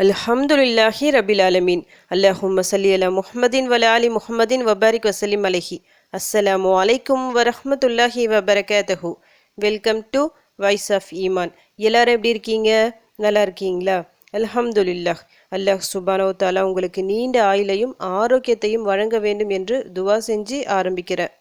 அல்ஹம்துலில்லாஹி ரபில் ஆலமீன். அல்லாஹும்ம ஸல்லி அலா முஹம்மதின் வல ஆலி முஹம்மதின் வபாரிக் வசல்லிம் அலைஹி. அஸ்ஸலாமு அலைக்கும் வரஹ்மத்துல்லாஹி வபரகாத்துஹு. வெல்கம் டு வாய்ஸ் ஆஃப் ஈமான். எல்லாரும் எப்படி இருக்கீங்க? நல்லா இருக்கீங்களா? அல்ஹம்துலில்லாஹ். அல்லாஹ் சுப்ஹானஹு வ தஆலா உங்களுக்கு நீண்ட ஆயுளையும் ஆரோக்கியத்தையும் வழங்க வேண்டும் என்று துவா செஞ்சு ஆரம்பிக்கிறேன்.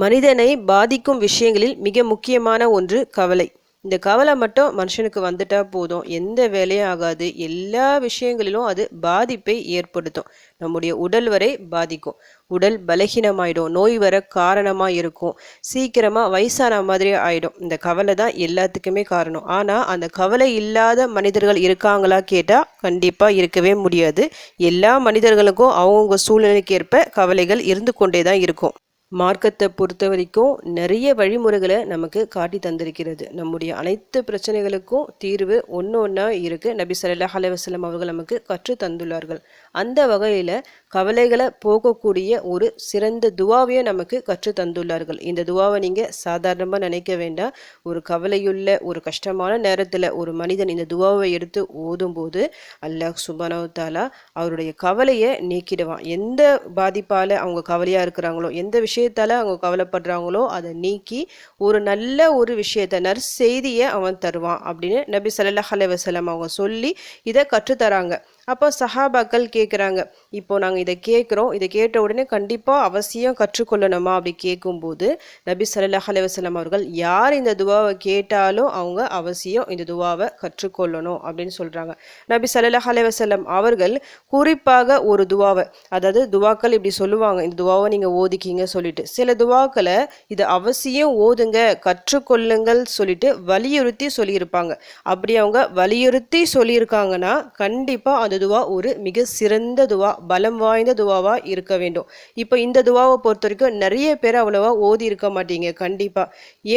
மனிதனை பாதிக்கும் விஷயங்களில் மிக முக்கியமான ஒன்று கவலை. இந்த கவலை மட்டும் மனுஷனுக்கு வந்துட்டா போதும், எந்த வேலையும் ஆகாது. எல்லா விஷயங்களிலும் அது பாதிப்பை ஏற்படுத்தும். நம்முடைய உடல் வரை பாதிக்கும். உடல் பலகீனமாயிடும், நோய் வர காரணமாக இருக்கும், சீக்கிரமாக வயசான மாதிரி ஆயிடும். இந்த கவலை தான் எல்லாத்துக்குமே காரணம். ஆனால் அந்த கவலை இல்லாத மனிதர்கள் இருக்காங்களா கேட்டால் கண்டிப்பாக இருக்கவே முடியாது. எல்லா மனிதர்களுக்கும் அவங்கவுங்க சூழ்நிலைக்கு ஏற்ப கவலைகள் இருந்து கொண்டே தான் இருக்கும். மார்க்கத்தை பொறுத்த வரைக்கும் நிறைய வழிமுறைகளை நமக்கு காட்டி தந்திருக்கிறது. நம்முடைய அனைத்து பிரச்சனைகளுக்கும் தீர்வு ஒன்று ஒன்றா இருக்குது. நபி ஸல்லல்லாஹு அலைஹி வஸல்லம் அவர்கள் நமக்கு கற்று தந்துள்ளார்கள். அந்த வகையில் கவலைகளை போகக்கூடிய ஒரு சிறந்த துவாவையும் நமக்கு கற்று தந்துள்ளார்கள். இந்த துவாவை நீங்கள் சாதாரணமாக நினைக்க வேண்டாம். ஒரு கவலையுள்ள ஒரு கஷ்டமான நேரத்தில் ஒரு மனிதன் இந்த துவாவை எடுத்து ஓதும்போது அல்லாஹ் சுப்ஹானஹு வ தஆலா அவருடைய கவலையை நீக்கிடுவான். எந்த பாதிப்பால் அவங்க கவலையாக இருக்கிறாங்களோ, எந்த விஷயத்தால் அவங்க கவலைப்படுறாங்களோ அதை நீக்கி ஒரு நல்ல ஒரு விஷயத்தை நற்செய்தியை அவன் தருவான் அப்படின்னு நபி ஸல்லல்லாஹு அலைஹி வஸல்லம் அவங்க சொல்லி இதை கற்றுத்தராங்க. அப்போ சஹாபாக்கள் கேட்குறாங்க, இப்போ நாங்கள் இதை கேட்குறோம், இதை கேட்ட உடனே கண்டிப்பாக அவசியம் கற்றுக்கொள்ளணுமா அப்படி கேட்கும்போது நபி ஸல்லல்லாஹு அலைஹி வஸல்லம் அவர்கள் யார் இந்த துவாவை கேட்டாலும் அவங்க அவசியம் இந்த துவாவை கற்றுக்கொள்ளணும் அப்படின்னு சொல்கிறாங்க. நபி ஸல்லல்லாஹு அலைஹி வஸல்லம் அவர்கள் குறிப்பாக ஒரு துவாவை, அதாவது துவாக்கள் இப்படி சொல்லுவாங்க, இந்த துவாவை நீங்கள் ஓதிக்கிங்க சொல்லிட்டு, சில துவாக்களை இது அவசியம் ஓதுங்க கற்றுக்கொள்ளுங்கள் சொல்லிட்டு வலியுறுத்தி சொல்லியிருப்பாங்க. அப்படி அவங்க வலியுறுத்தி சொல்லியிருக்காங்கன்னா கண்டிப்பாக அந்த துவா ஒரு மிக சிறந்த துவா, பலம் வாய்ந்த துவாவா இருக்க வேண்டும். இப்போ இந்த துவாவை பொறுத்த வரைக்கும் நிறைய பேர் அவ்வளவா ஓதி இருக்க மாட்டீங்க கண்டிப்பா.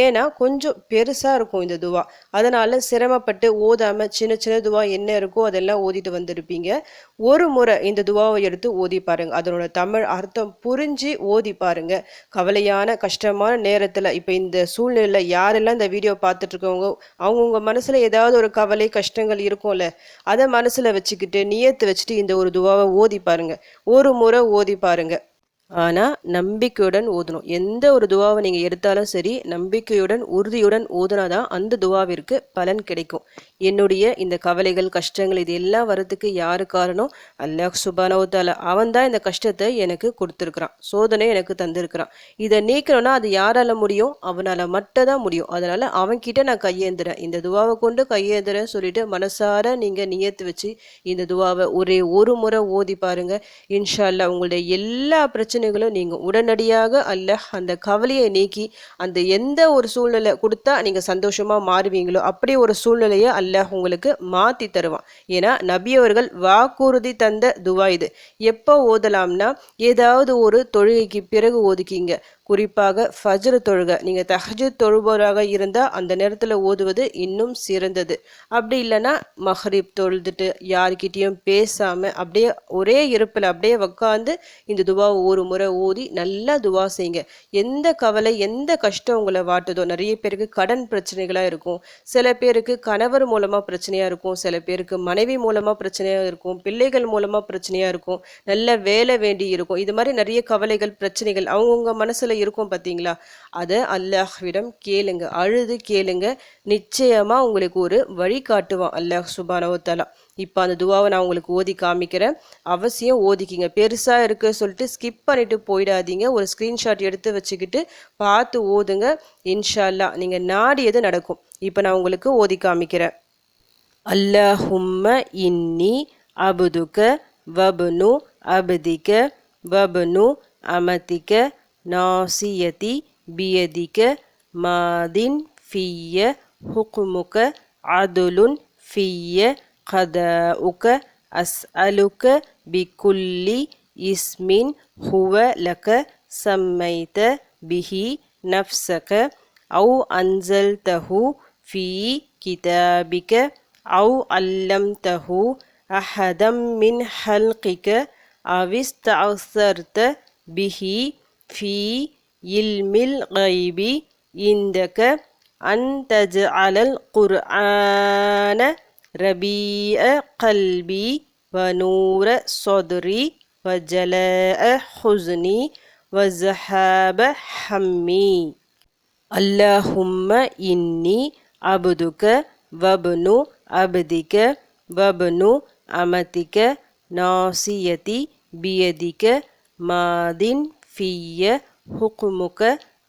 ஏன்னா கொஞ்சம் பெருசா இருக்கும் இந்த துவா, அதனால சிரமப்பட்டு ஓதாம சின்ன சின்ன துவா என்ன இருக்கோ அதெல்லாம் ஓதிட்டு வந்திருப்பீங்க. ஒரு முறை இந்த துவாவை எடுத்து ஓதி பாருங்க, அதனோட தமிழ் அர்த்தம் புரிஞ்சு ஓதி பாருங்க. கவலையான கஷ்டமான நேரத்துல இப்ப இந்த சூழ்நிலையில யாரெல்லாம் இந்த வீடியோ பார்த்துட்டு இருக்கவங்க அவங்கவுங்க மனசுல ஏதாவது ஒரு கவலை கஷ்டங்கள் இருக்கும்ல, அதை மனசுல வச்சுக்கிட்டு நியத்து வச்சுட்டு இந்த ஒரு துவாவை ஓதி பாருங்க. ஒரு முறை ஓதி பாருங்க. ஆனால் நம்பிக்கையுடன் ஓதணும். எந்த ஒரு துவாவை நீங்கள் எடுத்தாலும் சரி, நம்பிக்கையுடன் உறுதியுடன் ஓதுனாதான் அந்த துவாவிற்கு பலன் கிடைக்கும். என்னுடைய இந்த கவலைகள் கஷ்டங்கள் இது எல்லாம் வரத்துக்கு யாரு காரணம்? அல்லாஹ் சுப்ஹானஹு வ தஆலா. அவன் தான் இந்த கஷ்டத்தை எனக்கு கொடுத்துருக்குறான், சோதனை எனக்கு தந்திருக்கிறான். இதை நீக்கணும்னா அது யாரால முடியும்? அவனால் மட்டும் தான் முடியும். அதனால் அவன்கிட்ட நான் கையேந்துறேன், இந்த துவாவை கொண்டு கையேந்துறேன்னு சொல்லிட்டு மனசார நீங்கள் நியத்து வச்சு இந்த துவாவை ஒரே ஒரு முறை ஓதி பாருங்க. இன்ஷா அல்லாஹ் உங்களுடைய எல்லா பிரச்சனைகளும் நீங்கள் உடனடியாக அல்லாஹ் அந்த கவலையை நீக்கி அந்த எந்த ஒரு சூழ்நிலை கொடுத்தா நீங்கள் சந்தோஷமாக மாறுவீங்களோ அப்படி ஒரு சூழ்நிலையை அல்லாஹ் உங்களுக்கு மாற்றி தருவான். ஏன்னா நபியவர்கள் வாக்குறுதி தந்த துவா இது. எப்போ ஓதலாம்னா ஏதாவது ஒரு தொழுகைக்கு பிறகு ஓதிக்கிங்க. குறிப்பாக ஃபஜ்ர் தொழுகை, நீங்கள் தஹஜ்ஜுத் தொழுபவராக இருந்தால் அந்த நேரத்தில் ஓதுவது இன்னும் சிறந்தது. அப்படி இல்லைன்னா மஹ்ரிப் தொழுதுட்டு யார்கிட்டையும் பேசாமல் அப்படியே ஒரே இருப்பில் அப்படியே உட்காந்து இந்த துவாவை ஒரு முறை ஓதி நல்லா துவா செய்யுங்க. எந்த கவலை எந்த கஷ்டம் உங்களை வாட்டுதோ, நிறைய பேருக்கு கடன் பிரச்சனைகளாக இருக்கும், சில பேருக்கு கணவர் மூலமாக பிரச்சனையாக இருக்கும், சில பேருக்கு மனைவி மூலமாக பிரச்சனையாக இருக்கும், பிள்ளைகள் மூலமாக பிரச்சனையாக இருக்கும், நல்ல வேலை வேண்டி இருக்கும். இது மாதிரி நிறைய கவலைகள் பிரச்சனைகள் அவங்கவுங்க மனசில் இருக்கும் பார்த்தீங்களா? அதை அல்லாஹ்விடம் கேளுங்க, அழுது கேளுங்க. நிச்சயமாக உங்களுக்கு ஒரு வழி காட்டுவான் அல்லாஹ் சுப்ஹானஹு வ தஆலா. இப்போ அந்த துவாவை நான் உங்களுக்கு ஓதி காமிக்கிறேன், அவசியம் ஓதிக்கிங்க. பெருசாக இருக்கு சொல்லிட்டு ஸ்கிப் பண்ணிட்டு போயிடாதீங்க. ஒரு ஸ்க்ரீன்ஷாட் எடுத்து வச்சுக்கிட்டு பார்த்து ஓதுங்க. இன்ஷா அல்லாஹ் நீங்கள் நாடியது நடக்கும். இப்போ நான் உங்களுக்கு ஓதி காமிக்கிறேன். அல்லாஹும்ம இன்னி அபுதுக வப்னு அப்திக வப்னு அமதிக நாசியதி பியதிக மாதின் ஃபிய்ய ஹுக்முக அதுலுன் ஃபிய்ய கதாஉக அஸ்அலுக பிகுல்லி இஸ்மின் ஹுவ லக சம்மைத பிஹி நஃப்ஸக அவு அன்சல்தஹு ஃபீ கிதாபிக அவு அல்லம்தஹு அஹதம் மின் ஹல்கிக அவிஸ்தஅஸர்த பிஹி ஃபீ இல்மில் கைபி இந்தக அன் தஜ்அலல் குர்ஆன ربيع قلبي ونور صدري وجلاء حزني وذهاب همي اللهم إني عبدك وابن عبدك وابن أمتك ناصيتي بيدك ماض في حكمك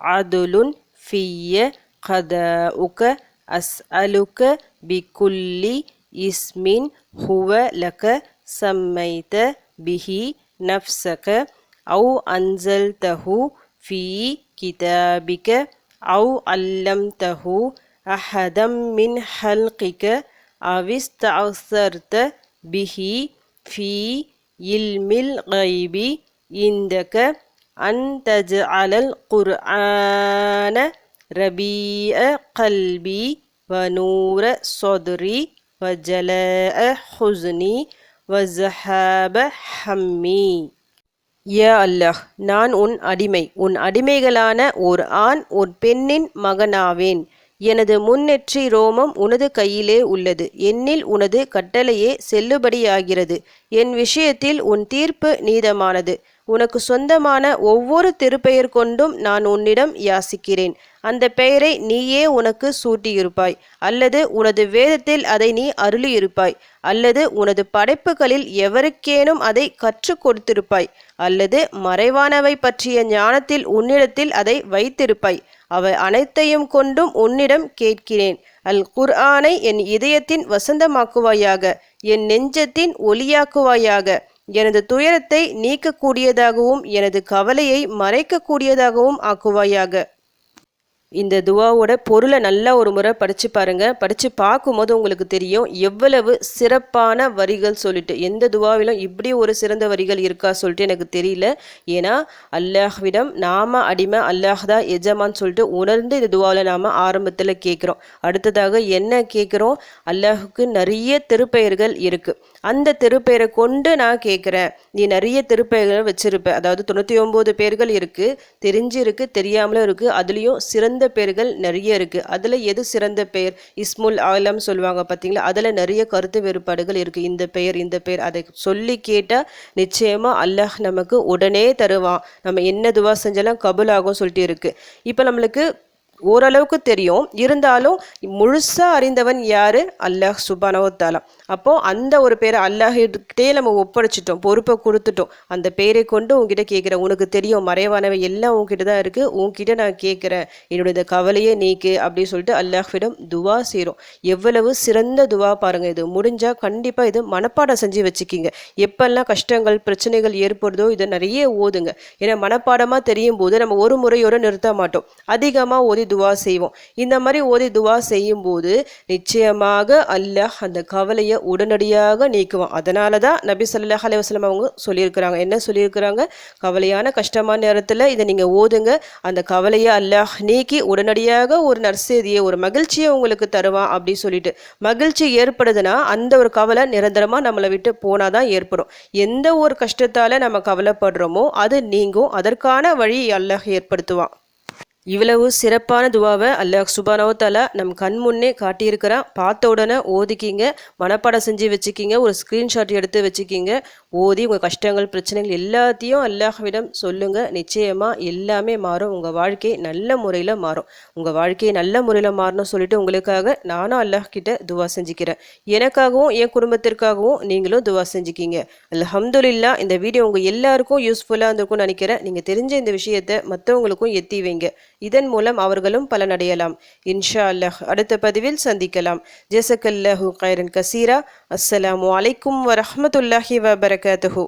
عدل في قضاؤك أسألك بكل اسم هو لك سميت به نفسك أو أنزلته في كتابك أو علمته أحدا من خلقك أو استأثرت به في علم الغيب عندك أن تجعل القرآن ربيع قلبي ونور صدري وجلاء حزني وذهاب همي யா அல்லாஹ், நான் உன் அடிமை, உன் அடிமைகளான ஓர் ஆண் ஒரு பெண்ணின் மகனாவேன். எனது முன்னெற்றி ரோமம் உனது கையிலே உள்ளது. என்னில் உனது கட்டளையே செல்லுபடியாகிறது. என் விஷயத்தில் உன் தீர்ப்பு நீதமானது. உனக்கு சொந்தமான ஒவ்வொரு திருப்பெயர் கொண்டும் நான் உன்னிடம் யாசிக்கிறேன். அந்த பெயரை நீயே உனக்கு சூட்டியிருப்பாய், அல்லது உனது வேதத்தில் அதை நீ அருளியிருப்பாய், அல்லது உனது படைப்புகளில் எவருக்கேனும் அதை கற்றுக் கொடுத்திருப்பாய், அல்லது மறைவானவை பற்றிய ஞானத்தில் உன்னிடத்தில் அதை வைத்திருப்பாய். அவை அனைத்தையும் கொண்டும் உன்னிடம் கேட்கிறேன். அல் குர்ஆனை என் இதயத்தின் வசந்தமாக்குவாயாக, என் நெஞ்சத்தின் ஒளியாக்குவாயாக. எனது துயரத்தை நீக்கக்கூடியதாகவும் எனது கவலையை மறைக்கக்கூடியதாகவும் ஆக்குவாயாக. இந்த துவாவோட பொருளை நல்லா ஒரு முறை படித்து பாருங்கள். படித்து பார்க்கும்போது உங்களுக்கு தெரியும் எவ்வளவு சிறப்பான வரிகள் சொல்லிட்டு. எந்த துவாவிலும் இப்படி ஒரு சிறந்த வரிகள் இருக்கா சொல்லிட்டு எனக்கு தெரியல. ஏன்னா அல்லாஹ்விடம் நாம அடிமை, அல்லாஹ் தான் எஜமான்னு சொல்லிட்டு உணர்ந்து இந்த துவாவில் நாம் ஆரம்பத்தில் கேட்குறோம். அடுத்ததாக என்ன கேட்குறோம்? அல்லாஹுக்கு நிறைய திருப்பெயர்கள் இருக்குது. அந்த திருப்பெயரை கொண்டு நான் கேட்குறேன். நீ நிறைய திருப்பெயர்கள் வச்சிருப்ப, அதாவது 99 பேர்கள் இருக்குது, தெரிஞ்சிருக்கு தெரியாமலும் இருக்குது. அதுலேயும் சிறந்த பெயர்கள் நிறைய இருக்குது. அதில் எது சிறந்த பெயர்? இஸ்முல் ஆலம் சொல்லுவாங்க பார்த்தீங்களா, அதில் நிறைய கருத்து வேறுபாடுகள் இருக்குது. இந்த பெயர் அதை சொல்லி கேட்டால் நிச்சயமாக அல்லாஹ் நமக்கு உடனே தருவான். நம்ம என்ன துவா செஞ்சாலும் கபூல் ஆகும் சொல்லிட்டு இருக்குது. இப்போ நம்மளுக்கு ஓரளவுக்கு தெரியும், இருந்தாலும் முழுசாக அறிந்தவன் யார்? அல்லாஹ் சுப்ஹானஹு வ தஆலா. அப்போது அந்த ஒரு பேரை அல்லாஹ்கிட்டே நம்ம ஒப்படைச்சிட்டோம், பொறுப்பை கொடுத்துட்டோம். அந்த பேரை கொண்டு உங்ககிட்ட கேட்குறேன். உனக்கு தெரியும் மறைவானவை எல்லாம் உங்ககிட்ட தான் இருக்குது, உங்ககிட்ட நான் கேட்குறேன், என்னுடைய இந்த கவலையே நீக்கு அப்படின்னு சொல்லிட்டு அல்லாஹ்விடம் துவா செய்கிறோம். எவ்வளவு சிறந்த துவா பாருங்கள். இது முடிஞ்சால் கண்டிப்பாக இது மனப்பாடம் செஞ்சு வச்சுக்கிங்க. எப்பெல்லாம் கஷ்டங்கள் பிரச்சனைகள் ஏற்படுதோ இதை நிறைய ஓதுங்க. ஏன்னா மனப்பாடமாக தெரியும் போது நம்ம ஒரு முறையோடு நிறுத்த மாட்டோம், அதிகமாக ஓதி துவா செய்வோம். இந்த மாதிரி ஓதி துவா செய்யும் போது நிச்சயமாக அல்லாஹ் அந்த கவலையை உடனடியாக நீக்குவான். அதனால தான் நபி ஸல்லல்லாஹு அலைஹி வஸல்லம் அவங்க சொல்லியிருக்கிறாங்க. என்ன சொல்லியிருக்கிறாங்க? கவலையான கஷ்டமான நேரத்தில் இதை நீங்கள் ஓதுங்க, அந்த கவலையை அல்லாஹ் நீக்கி உடனடியாக ஒரு நற்செய்தியை, ஒரு மகிழ்ச்சியை உங்களுக்கு தருவான் அப்படின்னு சொல்லிட்டு. மகிழ்ச்சி ஏற்படுதுன்னா அந்த ஒரு கவலை நிரந்தரமாக நம்மளை விட்டு போனாதான் ஏற்படும். எந்த ஒரு கஷ்டத்தால் நம்ம கவலைப்படுறோமோ அது நீங்கும். அதற்கான வழி அல்லாஹ் ஏற்படுத்துவான். இவ்வளவு சிறப்பான துவாவை அல்லாஹ் சுப்ஹானஹு வ தஆலா நம் கண் முன்னே காட்டியிருக்கிறான். பார்த்த உடனே ஓதிக்கிங்க, மனப்பாடம் செஞ்சு வச்சுக்கிங்க, ஒரு ஸ்க்ரீன்ஷாட் எடுத்து வச்சுக்கிங்க. ஓதி உங்கள் கஷ்டங்கள் பிரச்சனைகள் எல்லாத்தையும் அல்லாஹ்விடம் சொல்லுங்கள். நிச்சயமாக எல்லாமே மாறும். உங்கள் வாழ்க்கை நல்ல முறையில் மாறும். உங்கள் வாழ்க்கையை நல்ல முறையில் மாறணும்னு சொல்லிட்டு உங்களுக்காக நானும் அல்லாஹ் கிட்ட துவா செஞ்சுக்கிறேன். எனக்காகவும் என் குடும்பத்திற்காகவும் நீங்களும் துவா செஞ்சுக்கிங்க. அல்ஹம்துலில்லாஹ். இந்த வீடியோ உங்கள் எல்லாருக்கும் யூஸ்ஃபுல்லாக இருந்திருக்கும்னு நினைக்கிறேன். நீங்கள் தெரிஞ்ச இந்த விஷயத்தை மற்றவங்களுக்கும் எத்தி வைங்க. இதன் மூலம் அவர்களும் பலனடையலாம். இன்ஷா அல்லாஹ். அடுத்த பதிவில் சந்திக்கலாம். ஜஸக்கல்லாஹு கைரன் கசீரா. அஸ்ஸலாமு அலைக்கும் வரஹ்மத்துல்லாஹி வபரகாத்துஹு.